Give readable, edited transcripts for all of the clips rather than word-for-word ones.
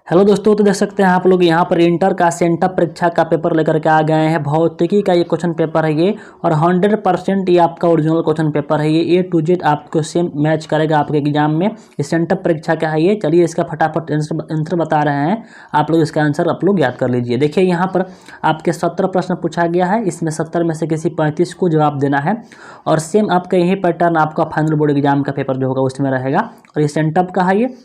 Hello दोस्तों, तो देख सकते हैं आप लोग यहाँ पर इंटर का सेंटअप परीक्षा का पेपर लेकर के आ गए हैं। भौतिकी का ये क्वेश्चन पेपर है ये, और 100% ये आपका ओरिजिनल क्वेश्चन पेपर है ये। A to Z आपको सेम मैच करेगा आपके एग्जाम में। ये सेंटअप परीक्षा का है ये। चलिए इसका फटाफट आंसर बता रहे हैं, आप लोग इसका आंसर आप लोग याद कर लीजिए। देखिए यहाँ पर आपके 70 प्रश्न पूछा गया है, इसमें 70 में से किसी 35 को जवाब देना है, और सेम आपका यही पैटर्न आपका फाइनल बोर्ड एग्जाम का पेपर जो होगा उसमें रहेगा। और ये सेंटअप का है ये,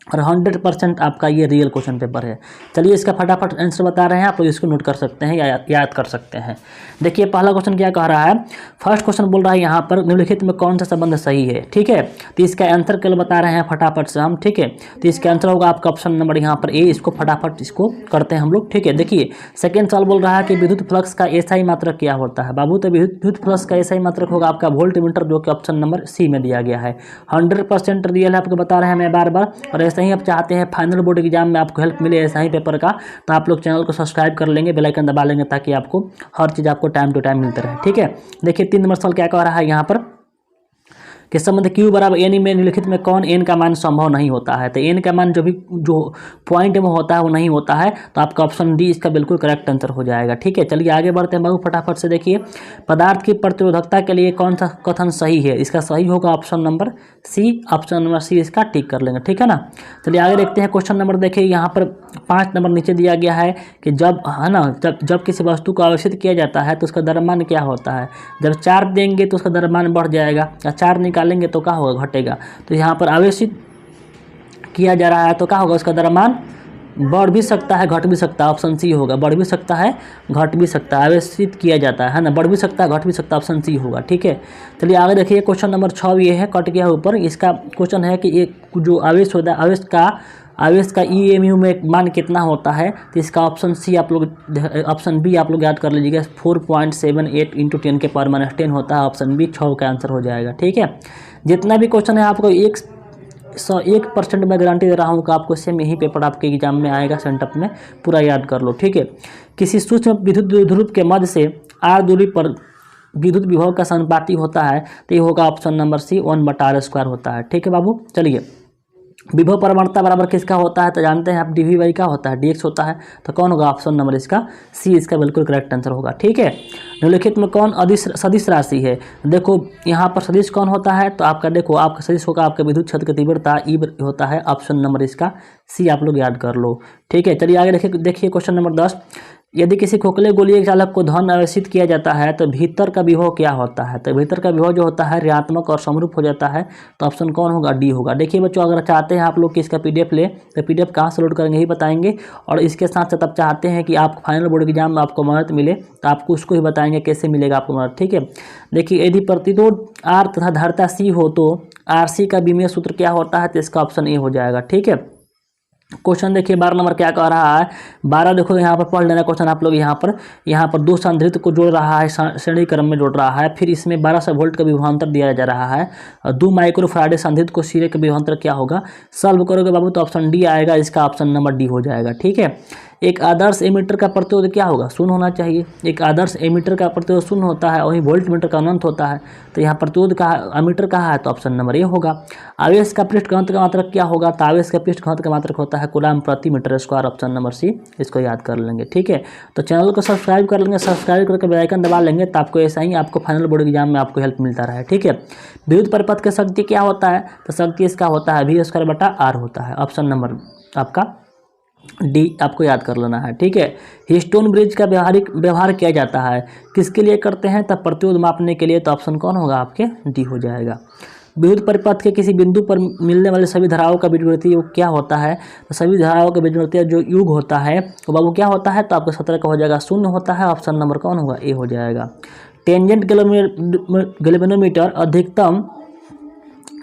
और 100% आपका ये रियल क्वेश्चन पेपर है। चलिए इसका फटाफट आंसर बता रहे हैं, आप लोग इसको नोट कर सकते हैं या याद कर सकते हैं। देखिए पहला क्वेश्चन क्या कह रहा है। फर्स्ट क्वेश्चन बोल रहा है यहाँ पर निम्नलिखित में कौन सा संबंध सही है। ठीक है, तो इसका आंसर कल बता रहे हैं फटाफट से हम। ठीक है, तो इसका आंसर होगा आपका ऑप्शन नंबर यहाँ पर ए। इसको फटाफट इसको करते हैं हम लोग। ठीक है, देखिए सेकेंड सवाल बोल रहा है कि विद्युत फ्लक्स का एसआई मात्रक क्या होता है। बाबू, तो विद्युत फ्लक्स का एसआई मात्रक होगा आपका वोल्ट मीटर, जो कि ऑप्शन नंबर सी में दिया गया है। 100% रियल है, आपको बता रहे हैं मैं बार बार। और ऐसे ही आप चाहते हैं फाइनल बोर्ड एग्जाम में आपको हेल्प मिले ऐसा ही पेपर का, तो आप लोग चैनल को सब्सक्राइब कर लेंगे, बेल आइकन दबा लेंगे, ताकि आपको हर चीज़ आपको टाइम टू टाइम मिलता रहे। ठीक है, देखिए 3 नंबर सवाल क्या कह रहा है यहाँ पर कि संबंध Q बराबर N में निम्नलिखित में कौन N का मान संभव नहीं होता है। तो N का मान जो पॉइंट में होता है वो नहीं होता है, तो आपका ऑप्शन डी इसका बिल्कुल करेक्ट आंसर हो जाएगा। ठीक है, चलिए आगे बढ़ते हैं बाबू फटाफट से। देखिए पदार्थ की प्रतिरोधकता के लिए कौन सा कथन सही है। इसका सही होगा option number C. Option number C इसका टिक कर लेंगे। ठीक है ना, चलिए आगे देखते हैं क्वेश्चन नंबर। देखिए यहाँ पर 5 नंबर नीचे दिया गया है कि जब है ना जब किसी वस्तु को आवेशित किया जाता है तो उसका द्रव्यमान क्या होता है। जब 4 देंगे तो उसका द्रव्यमान बढ़ जाएगा, या 4 निकालेंगे तो क्या होगा, घटेगा। तो यहाँ पर आवेशित किया जा रहा है तो क्या होगा, उसका द्रव्यमान बढ़ भी सकता है घट भी सकता है। ऑप्शन सी होगा, बढ़ भी सकता है घट भी सकता है। आवेशित किया जाता है ना, बढ़ भी सकता है घट भी सकता है। ऑप्शन सी होगा। ठीक है, चलिए आगे देखिए क्वेश्चन नंबर 6 ये है, कट गया ऊपर। इसका क्वेश्चन है कि एक जो आवेश होता है, आवेश का EMU में मान कितना होता है। तो इसका ऑप्शन सी आप लोग, ऑप्शन बी आप लोग याद कर लीजिएगा, 4.78 × 10⁻10 होता है। ऑप्शन बी 6 का आंसर हो जाएगा। ठीक है, जितना भी क्वेश्चन है आपको 101% मैं गारंटी दे रहा हूँ कि आपको सेम यही पेपर आपके एग्जाम में आएगा सेंटअप में, पूरा याद कर लो। ठीक है, किसी सूक्ष्म विद्युत ध्रुव के मध्य से r दूरी पर विद्युत विभव का समानुपाती होता है, तो ये होगा ऑप्शन नंबर सी 1/r² होता है। ठीक है बाबू, चलिए विभव प्रवणता बराबर किसका होता है, तो जानते हैं आप dV का होता है, dx होता है। तो कौन होगा, ऑप्शन नंबर इसका सी इसका बिल्कुल करेक्ट आंसर होगा। ठीक है, निम्नलिखित में कौन सदिश राशि है। देखो यहाँ पर सदिश कौन होता है, तो आपका देखो आपका सदिश होगा आपका विद्युत क्षेत्र की तीव्रता ई होता है। ऑप्शन नंबर इसका सी आप लोग याद कर लो। ठीक है, चलिए आगे देखिए क्वेश्चन नंबर 10। यदि किसी खोखले गोलीय चालक को धन आवेशित किया जाता है तो भीतर का विभव क्या होता है। तो भीतर का विभव जो होता है ऋणात्मक और समरूप हो जाता है। तो ऑप्शन कौन होगा, डी होगा। देखिए बच्चों, अगर चाहते हैं आप लोग कि इसका PDF ले, तो PDF कहाँ से लोड करेंगे यही बताएंगे। और इसके साथ साथ आप चाहते हैं कि आप फाइनल बोर्ड एग्जाम में आपको मदद मिले, तो आपको उसको ही बताएंगे कैसे मिलेगा आपको मदद। ठीक है, देखिए यदि प्रतिरोध R तथा धारिता C हो तो RC का विमीय सूत्र क्या होता है। तो इसका ऑप्शन ए हो जाएगा। ठीक है, क्वेश्चन देखिए 12 नंबर क्या कह रहा है। 12 देखो यहाँ पर पढ़ लेना क्वेश्चन आप लोग। यहाँ पर 2 संधारित्र को जोड़ रहा है, श्रेणी क्रम में जोड़ रहा है। फिर इसमें 1200 वोल्ट का विभवांतर दिया जा रहा है, और 2 माइक्रोफैराड संधारित्र को सिरे का विभवांतर क्या होगा। सॉल्व करोगे बाबू तो ऑप्शन डी आएगा, इसका ऑप्शन नंबर डी हो जाएगा। ठीक है, एक आदर्श एमीटर का प्रतिरोध क्या होगा, शून्य होना चाहिए। एक आदर्श एमीटर का प्रतिरोध शून्य होता है, वहीं वोल्ट मीटर का अनंत होता है। तो यहाँ प्रतिरोध का एमीटर कहाँ है, तो ऑप्शन नंबर ए होगा। आवेश का पृष्ठ घनत्व का मात्रक क्या होगा, तो आवेश का पृष्ठ घनत्व का मात्रक होता है कूलम्ब प्रति metre square. Option number C इसको याद कर लेंगे। ठीक है, तो चैनल को सब्सक्राइब कर लेंगे, सब्सक्राइब करके बेल आइकन दबा लेंगे, तो आपको ऐसा ही आपको फाइनल बोर्ड एग्जाम में आपको हेल्प मिलता रहे। ठीक है, विद्युत परिपथ की शक्ति क्या होता है, तो शक्ति इसका होता है V²/R होता है। ऑप्शन नंबर आपका डी आपको याद कर लेना है। ठीक है, हीस्टोन ब्रिज का व्यवहार किया जाता है, किसके लिए करते हैं, तब प्रतिरोध मापने के लिए। तो ऑप्शन कौन होगा आपके, डी हो जाएगा। विद्युत परिपथ के किसी बिंदु पर मिलने वाले सभी धाराओं का बीजगणितीय योग क्या होता है। तो सभी धाराओं का बीजगणितीय जो योग होता है वो बाबू क्या होता है, तो आपका 17 का हो जाएगा, शून्य होता है। ऑप्शन नंबर कौन होगा, ए हो जाएगा। टेंजेंट गैल्वेनोमीटर अधिकतम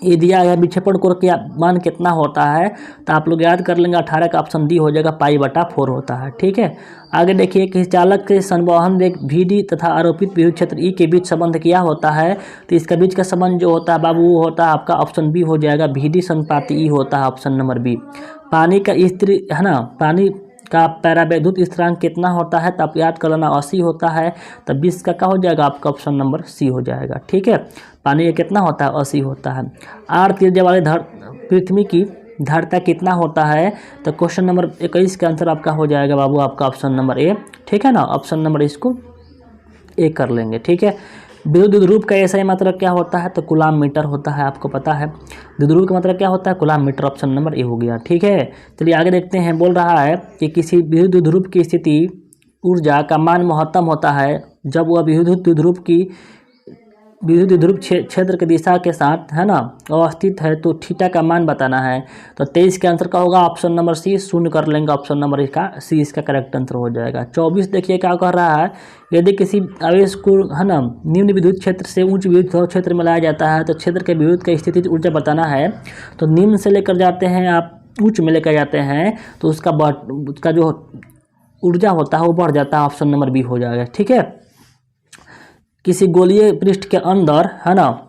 ये दिया गया विक्षेपण कोण का मान कितना होता है, तो आप लोग याद कर लेंगे 18 का ऑप्शन डी हो जाएगा, π/4 होता है। ठीक है, आगे देखिए कि चालक के संवहन वेग VD तथा आरोपित विद्युत क्षेत्र E के बीच संबंध क्या होता है। तो इसका बीच का संबंध जो होता है बाबू वो होता है आपका ऑप्शन बी हो जाएगा, VD/E होता है। Option number B. पानी का स्थिर है ना, पानी का पैरावैद्युत स्थिरांक कितना होता है, तो आप याद कर लेना 80 होता है। तब 20 का क्या हो जाएगा आपका, ऑप्शन नंबर सी हो जाएगा। ठीक है, पानी का कितना होता है, 80 होता है। R त्रिज्या वाले पृथ्वी की धारिता कितना होता है? तो क्वेश्चन नंबर 21 का आंसर आपका हो जाएगा बाबू आपका ऑप्शन नंबर ए। ठीक है ना, ऑप्शन नंबर इसको ए कर लेंगे। ठीक है, विद्युत ध्रुव का ऐसा ही मात्रक क्या होता है? तो कूलाम मीटर होता है, आपको पता है। विद्युत ध्रुव का मात्रक क्या होता है? Coulomb metre, option number A हो गया। ठीक है, चलिए आगे देखते हैं। बोल रहा है कि किसी विद्युत ध्रुव की स्थिति ऊर्जा का मान महत्तम होता है जब वह विद्युत ध्रुव क्षेत्र की दिशा के साथ है ना अवस्थित है, तो थीटा का मान बताना है। तो 23 के आंसर का होगा ऑप्शन नंबर सी, शून्य कर लेंगे, ऑप्शन नंबर इसका सी इसका करेक्ट आंसर हो जाएगा। 24 देखिए क्या कह रहा है, यदि किसी आवेश को है ना निम्न विद्युत क्षेत्र से उच्च विद्युत क्षेत्र में लाया जाता है तो क्षेत्र के विद्युत का स्थितिज ऊर्जा बताना है। तो निम्न से लेकर जाते हैं आप उच्च में लेकर जाते हैं तो उसका जो ऊर्जा होता है वो बढ़ जाता है, ऑप्शन नंबर बी हो जाएगा। ठीक है, किसी गोलीय पृष्ठ के अंदर है ना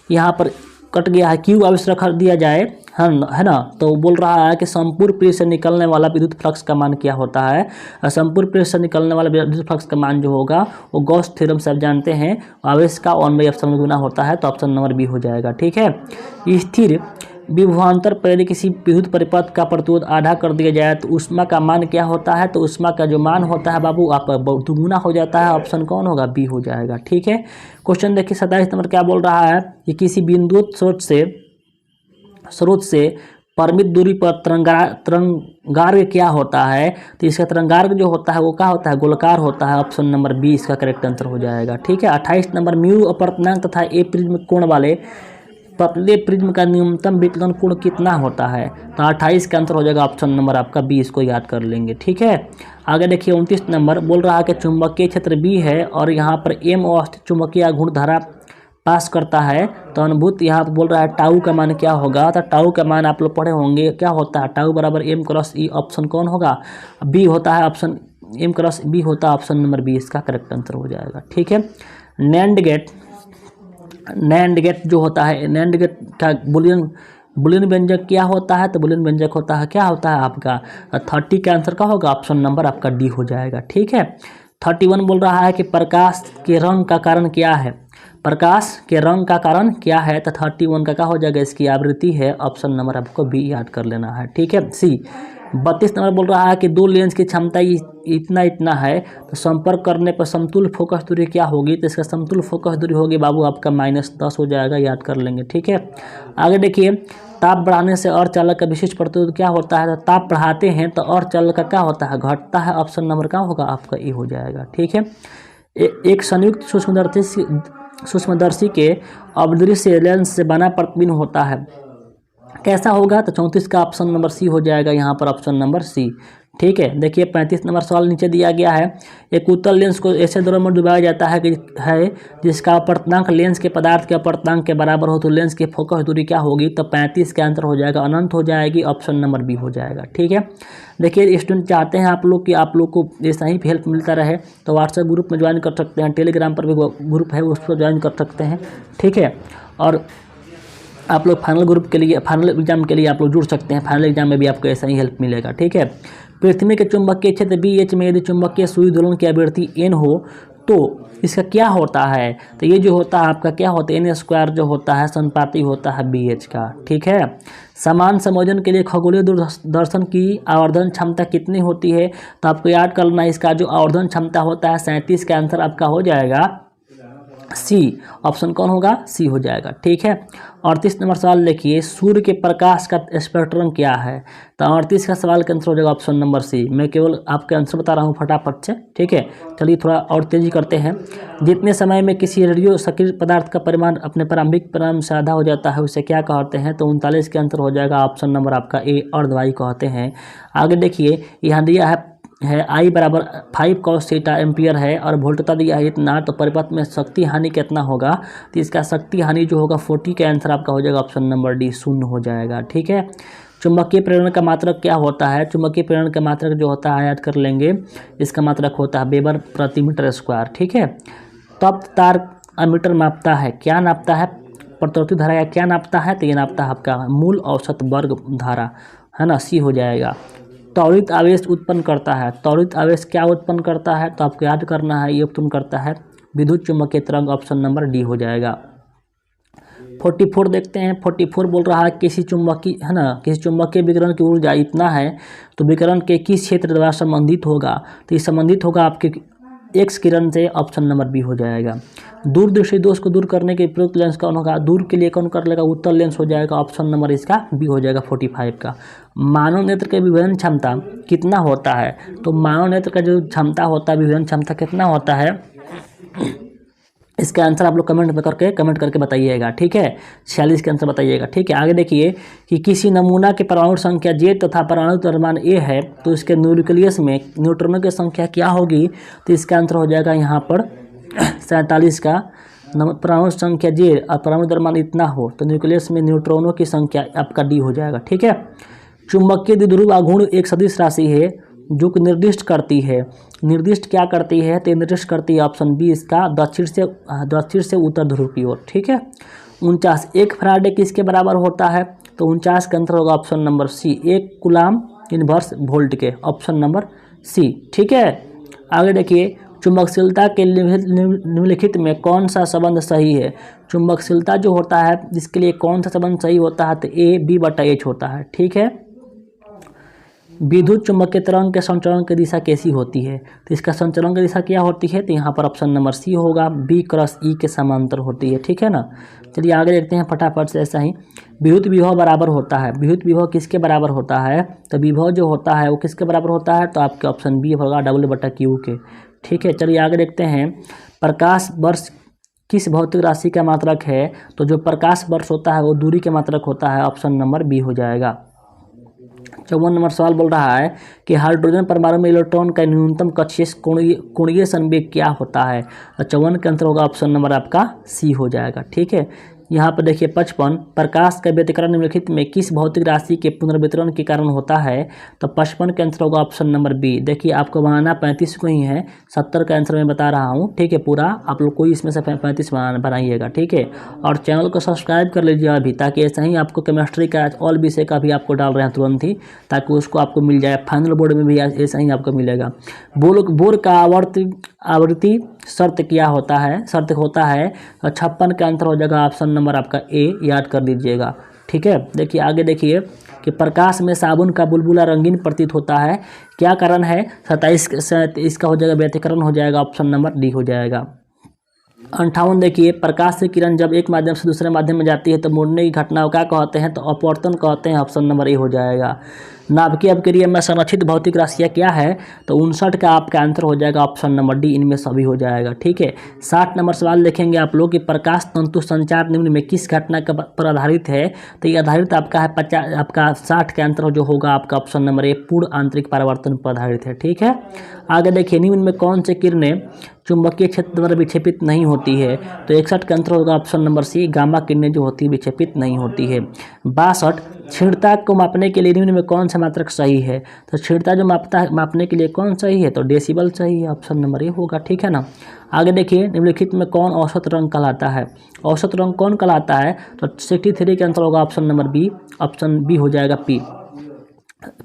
यहाँ पर कट गया है, क्यू आवेश रख दिया जाए है ना, तो बोल रहा है कि संपूर्ण पृष्ठ से निकलने वाला विद्युत फ्लक्स का मान क्या होता है? संपूर्ण पृष्ठ से निकलने वाला विद्युत फ्लक्स का मान जो होगा वो गॉस थ्योरम से आप जानते हैं, आवेश का 1/f में गुना होता है, तो ऑप्शन नंबर बी हो जाएगा। ठीक है, स्थिर विभवांतर पर यदि किसी विद्युत परिपथ का प्रतिरोध आधा कर दिया जाए तो ऊष्मा का मान क्या होता है? तो ऊष्मा का जो मान होता है बाबू आप दुगुना हो जाता है, ऑप्शन कौन होगा? बी हो जाएगा। ठीक है, क्वेश्चन देखिए 27 नंबर क्या बोल रहा है कि किसी बिंदुत स्रोत से परिमित दूरी पर तरंगार्घ क्या होता है? तो इसका तरंगार्घ जो होता है वो क्या होता है? गोलाकार होता है, ऑप्शन नंबर बी इसका करेक्ट आंसर हो जाएगा। ठीक है, 28 नंबर म्यू अपवर्तनांक तथा ए प्रिज्म कोण वाले पतले प्रिज्म का न्यूनतम विकलन कोण कितना होता है? तो 28 का आंसर हो जाएगा ऑप्शन नंबर आपका बी, इसको याद कर लेंगे। ठीक है, आगे देखिए 29 नंबर बोल रहा है कि चुंबकीय क्षेत्र बी है और यहाँ पर एम अवस्थित चुंबकीय आघूर्ण धारा पास करता है, तो अनुभूत यहाँ पर बोल रहा है टाउ का मान क्या होगा? तो टाउ का मान आप लोग पढ़े होंगे, क्या होता है? टाउ बराबर एम क्रॉस ई, ऑप्शन कौन होगा? बी होता है, ऑप्शन एम क्रॉस बी होता है, ऑप्शन नंबर बी इसका करेक्ट आंसर हो जाएगा। ठीक है, नैंड गेट जो होता है, नैंड गेट का बुलियन व्यंजक क्या होता है? तो बुलियन व्यंजक होता है क्या होता है आपका 30 का आंसर का होगा, ऑप्शन नंबर आपका डी हो जाएगा। ठीक है, 31 बोल रहा है कि प्रकाश के रंग का कारण क्या है? प्रकाश के रंग का कारण क्या है? तो 31 का क्या हो जाएगा? इसकी आवृत्ति है, ऑप्शन नंबर आपको बी याद कर लेना है। ठीक है, सी 32 नंबर बोल रहा है कि दो लेंस की क्षमता इतना है तो संपर्क करने पर समतुल्य फोकस दूरी क्या होगी? तो इसका समतुल्य फोकस दूरी होगी बाबू आपका -10 हो जाएगा, याद कर लेंगे। ठीक है, आगे देखिए ताप बढ़ाने से अर्धचालक का विशिष्ट प्रतिरोध क्या होता है? तो ताप बढ़ाते हैं तो अर्धचालक का क्या होता है? घटता है, ऑप्शन नंबर क्या होगा आपका ए हो जाएगा। ठीक है, एक संयुक्त सूक्ष्मदर्शी के अवदृश्य लेंस से बना प्रतिबिंब होता है, कैसा होगा? तो 34 का ऑप्शन नंबर सी हो जाएगा यहाँ पर, ऑप्शन नंबर सी। ठीक है, देखिए 35 नंबर सवाल नीचे दिया गया है, एक उत्तल लेंस को ऐसे द्रव्य में डुबाया जाता है जिसका अपवर्तनांक लेंस के पदार्थ के अपवर्तनांक के बराबर हो, तो लेंस की फोकस दूरी क्या होगी? तो 35 का आंसर हो जाएगा अनंत हो जाएगी, ऑप्शन नंबर बी हो जाएगा। ठीक है, देखिए स्टूडेंट चाहते हैं आप लोग कि आप लोग को ऐसा ही हेल्प मिलता रहे तो व्हाट्सएप ग्रुप में ज्वाइन कर सकते हैं, टेलीग्राम पर भी ग्रुप है उस पर ज्वाइन कर सकते हैं। ठीक है, और आप लोग फाइनल ग्रुप के लिए फाइनल एग्जाम के लिए आप लोग जुड़ सकते हैं, फाइनल एग्जाम में भी आपको ऐसा ही हेल्प मिलेगा। ठीक है, पृथ्वी के चुंबकीय क्षेत्र BH में यदि चुंबकीय सुई दोलन की आवृत्ति n हो तो इसका क्या होता है? तो ये जो होता है आपका क्या होता है? n² जो होता है संपाती होता है BH का। ठीक है, समान संयोजन के लिए खगोलीय दूरदर्शन की आवर्धन क्षमता कितनी होती है? तो आपको याद करना इसका जो आवर्धन क्षमता होता है 37 का आंसर आपका हो जाएगा सी, ऑप्शन कौन होगा? सी हो जाएगा। ठीक है, 38 नंबर सवाल देखिए, सूर्य के प्रकाश का स्पेक्ट्रम क्या है? तो 38 का सवाल का आंसर हो जाएगा ऑप्शन नंबर सी। मैं केवल आपके आंसर बता रहा हूँ फटाफट से। ठीक है, चलिए थोड़ा और तेजी करते हैं। जितने समय में किसी रेडियो सक्रिय पदार्थ का परिमाण अपने प्रारंभिक परिमाण से आधा हो जाता है उसे क्या कहते हैं? तो 39 का आंसर हो जाएगा ऑप्शन नंबर आपका ए, अर्धवायु कहते हैं। आगे देखिए यहाँ दिया है I बराबर 5 cos थीटा एम्पियर है और वोल्टता दिया है इतना, तो परिपथ में शक्ति हानि कितना होगा? तो इसका शक्ति हानि जो होगा 40 का आंसर आपका हो जाएगा ऑप्शन नंबर डी, 0 हो जाएगा। ठीक है, चुंबकीय प्रेरण का मात्रक क्या होता है? चुंबकीय प्रेरण का मात्रक जो होता है याद कर लेंगे, इसका मात्रक होता है वेबर प्रति मीटर स्क्वायर। ठीक है, तप्त तार अमीटर मापता है, क्या नापता है? प्रतिरोधी धारा या क्या नापता है? तो ये नापता है आपका मूल औसत वर्ग धारा, है ना, सी हो जाएगा। त्वरित आवेश उत्पन्न करता है, त्वरित आवेश क्या उत्पन्न करता है? तो आपको याद करना है ये उत्पन्न करता है विद्युत चुम्बकीय तरंग, ऑप्शन नंबर डी हो जाएगा। 44 देखते हैं। 44 बोल रहा है किसी चुंबकीय, है ना, किसी चुंबकीय विकिरण की ऊर्जा इतना है तो विकिरण के किस क्षेत्र द्वारा संबंधित होगा, तो ये संबंधित होगा आपके एक्स किरण से। ऑप्शन नंबर बी हो जाएगा। दूरदृष्टि दोष को दूर करने के प्रयुक्त लेंस कौन होगा, दूर के लिए कौन कर लेगा, उत्तर लेंस हो जाएगा। ऑप्शन नंबर इसका बी हो जाएगा 45 का। मानव नेत्र के विभेदन क्षमता कितना होता है, तो मानव नेत्र का जो क्षमता होता है, विभेदन क्षमता कितना होता है, इसका आंसर आप लोग कमेंट करके बताइएगा, ठीक है। 46 के आंसर बताइएगा, ठीक है। आगे देखिए कि किसी नमूना के परमाणु संख्या जे तथा परमाणु द्रव्यमान ए है तो इसके न्यूक्लियस में न्यूट्रॉनों की संख्या क्या होगी, तो इसका आंसर हो जाएगा यहाँ पर 47 का। परमाणु संख्या जे और परमाणु द्रव्यमान इतना हो तो न्यूक्लियस में न्यूट्रॉनों की संख्या आपका डी हो जाएगा, ठीक है। चुंबकीय द्विध्रुव आघूर्ण एक सदिश राशि है जो कि निर्दिष्ट करती है, निर्दिष्ट क्या करती है, तो निर्दिष्ट करती है ऑप्शन बी इसका दक्षिण से उत्तर ध्रुव की ओर, ठीक है। 49 एक फैराडे किसके बराबर होता है, तो 49 का आंसर होगा option number C, 1 coulomb inverse volt के। ऑप्शन नंबर सी, ठीक है। आगे देखिए चुंबकशीलता के निम्नलिखित में कौन सा संबंध सही है, चुंबकशीलता जो होता है इसके लिए कौन सा संबंध सही होता है, तो ए बी बटा एच होता है, ठीक है। विद्युत चुंबकीय तरंग के संचरण की दिशा कैसी होती है, तो इसका संचरण की दिशा क्या होती है, तो यहाँ पर ऑप्शन नंबर सी होगा, बी क्रॉस ई के समांतर होती है, ठीक है ना। चलिए आगे देखते हैं फटाफट से। ऐसा ही विद्युत विभव बराबर होता है, विद्युत विभव किसके बराबर होता है, तो विभव जो होता है वो किसके बराबर होता है, तो आपके ऑप्शन बी होगा W/Q के, ठीक है। चलिए आगे देखते हैं प्रकाश वर्ष किस भौतिक राशि का मात्रक है, तो जो प्रकाश वर्ष होता है वो दूरी के मात्रक होता है। ऑप्शन नंबर बी हो जाएगा। 54 नंबर सवाल बोल रहा है कि हाइड्रोजन परमाणु में इलेक्ट्रॉन का न्यूनतम कक्षीय कोणीय संवेग क्या होता है, और 54 का आंसर होगा ऑप्शन नंबर आपका सी हो जाएगा, ठीक है। यहाँ पर देखिए 55 प्रकाश का व्यतिकरण निम्नलिखित में किस भौतिक राशि के पुनर्वितरण के कारण होता है, तो 55 का आंसर होगा ऑप्शन नंबर बी। देखिए आपको बनाना 35 को ही है, 70 का आंसर मैं बता रहा हूँ, ठीक है। पूरा आप लोग कोई इसमें से 35 बनाइएगा, ठीक है। और चैनल को सब्सक्राइब कर लीजिए अभी, ताकि ऐसा ही आपको केमिस्ट्री का ऑल विषय का भी आपको डाल रहे हैं तुरंत ही, ताकि उसको आपको मिल जाए। फाइनल बोर्ड में भी ऐसा ही आपको मिलेगा। बोर का आवृत्ति शर्त क्या होता है, शर्त होता है 56 का आंसर हो जाएगा ऑप्शन नंबर आपका ए, याद कर दीजिएगा, ठीक है। देखिए आगे देखिए कि प्रकाश में साबुन का बुलबुला रंगीन प्रतीत होता है, क्या कारण है, 27 इसका हो जाएगा व्यतिकरण हो जाएगा। ऑप्शन नंबर डी हो जाएगा। 58 देखिए प्रकाश से किरण जब एक माध्यम से दूसरे माध्यम में जाती है तो मुड़ने की घटना को क्या कहते हैं, तो अपवर्तन कहते हैं। ऑप्शन नंबर ए हो जाएगा। नाभिकीय अपक्रिया में संरक्षित भौतिक राशियाँ क्या है, तो 59 का आपका आंसर हो जाएगा ऑप्शन नंबर डी, इनमें सभी हो जाएगा, ठीक है। 60 नंबर सवाल देखेंगे आप लोग कि प्रकाश तंतु संचार निम्न में किस घटना पर आधारित है, तो ये आधारित आपका है 50, आपका 60 का आंसर जो होगा आपका ऑप्शन नंबर ए, पूर्ण आंतरिक परावर्तन पर आधारित है, ठीक है। आगे देखिए निम्न में कौन से किरणें चुंबकीय क्षेत्र द्वारा विक्षेपित नहीं होती है, तो 61 का आंसर होगा ऑप्शन नंबर सी, गामा किरणें जो होती है विक्षेपित नहीं होती है। 62 क्षीणता को मापने के लिए निम्न में कौन सा मात्रक सही है, तो क्षीणता जो मापने के लिए कौन सही है, तो डेसिबल सही है। ऑप्शन नंबर ए होगा, ठीक है ना। आगे देखिए निम्नलिखित में कौन औसत रंग कहलाता है, औसत रंग कौन कहलाता है, तो 63 का आंसर होगा option number B, option B हो जाएगा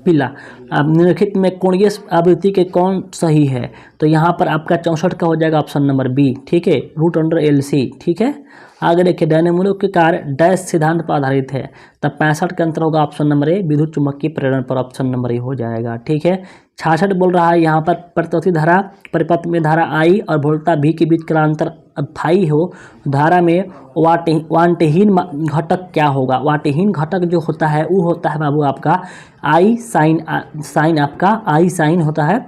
पीला। अब निम्नलिखित में कोणीय आवृत्ति के कौन सही है, तो यहाँ पर आपका 64 का हो जाएगा ऑप्शन नंबर बी, ठीक है, √LC, ठीक है। आगे देखिए डायनेमो के कार्य डैश सिद्धांत पर आधारित है, तब 65 का आंसर होगा ऑप्शन नंबर ए, विद्युत चुम्बकीय प्रेरण पर। ऑप्शन नंबर ए हो जाएगा, ठीक है। 66 बोल रहा है यहाँ पर प्रतिरोधी धारा परिपथ में धारा आई और वोल्टा भी के बीच का अंतर फाई हो, धारा में वांटेहीन घटक क्या होगा, वांटेहीन घटक जो होता है वो होता है बाबू आपका आई साइन आपका आई साइन होता है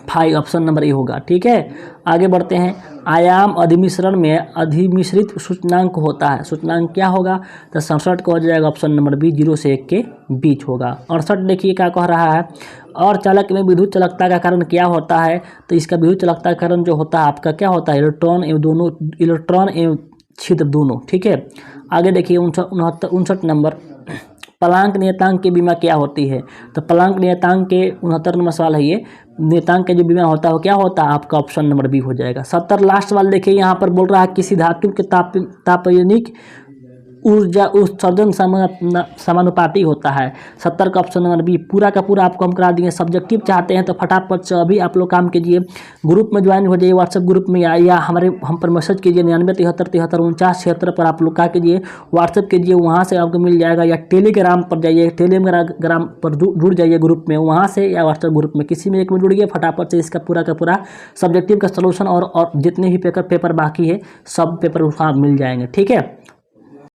फाई। ऑप्शन नंबर ए होगा, ठीक है। आगे बढ़ते हैं आयाम अधिमिश्रण में अधिमिश्रित सूचनांक होता है, सूचनांक क्या होगा, तो 67 का हो जाएगा ऑप्शन नंबर बी, 0 से 1 के बीच होगा। 68 देखिए क्या कह रहा है, और चालक में विद्युत चालकता का कारण क्या होता है, तो इसका विद्युत चालकता का कारण जो होता है आपका क्या होता है, इलेक्ट्रॉन एवं छिद्र दोनों, ठीक है। आगे देखिए 59 नंबर प्लांक नियतांक की बीमा क्या होती है, तो प्लांक नियतांक के 69 नंबर सवाल है ये, नियतांक के जो बीमा होता है वो क्या होता है आपका ऑप्शन नंबर बी हो जाएगा। 70 लास्ट सवाल देखिए यहाँ पर बोल रहा है किसी धातु के तापयनिक ऊर्जा उत्सर्जन समानुपाती होता है। 70 का ऑप्शन नंबर बी पूरा का पूरा आपको हम करा दिए। सब्जेक्टिव चाहते हैं तो फटाफट से अभी आप लोग काम कीजिए, ग्रुप में ज्वाइन हो जाइए, व्हाट्सएप ग्रुप में या हम पर मैसेज कीजिए 9973734976 पर आप लोग क्या कीजिए व्हाट्सएप कीजिए, वहाँ से आपको मिल जाएगा। या टेलीग्राम पर जाइए, टेलीग्राम पर जुड़ जाइए ग्रुप में, वहाँ से या व्हाट्सएप ग्रुप में किसी में एक में जुड़िए, फटाफट से इसका पूरा का पूरा सब्जेक्टिव का सलूशन और जितने भी पेपर बाकी है सब पेपर वहाँ मिल जाएंगे। ठीक है,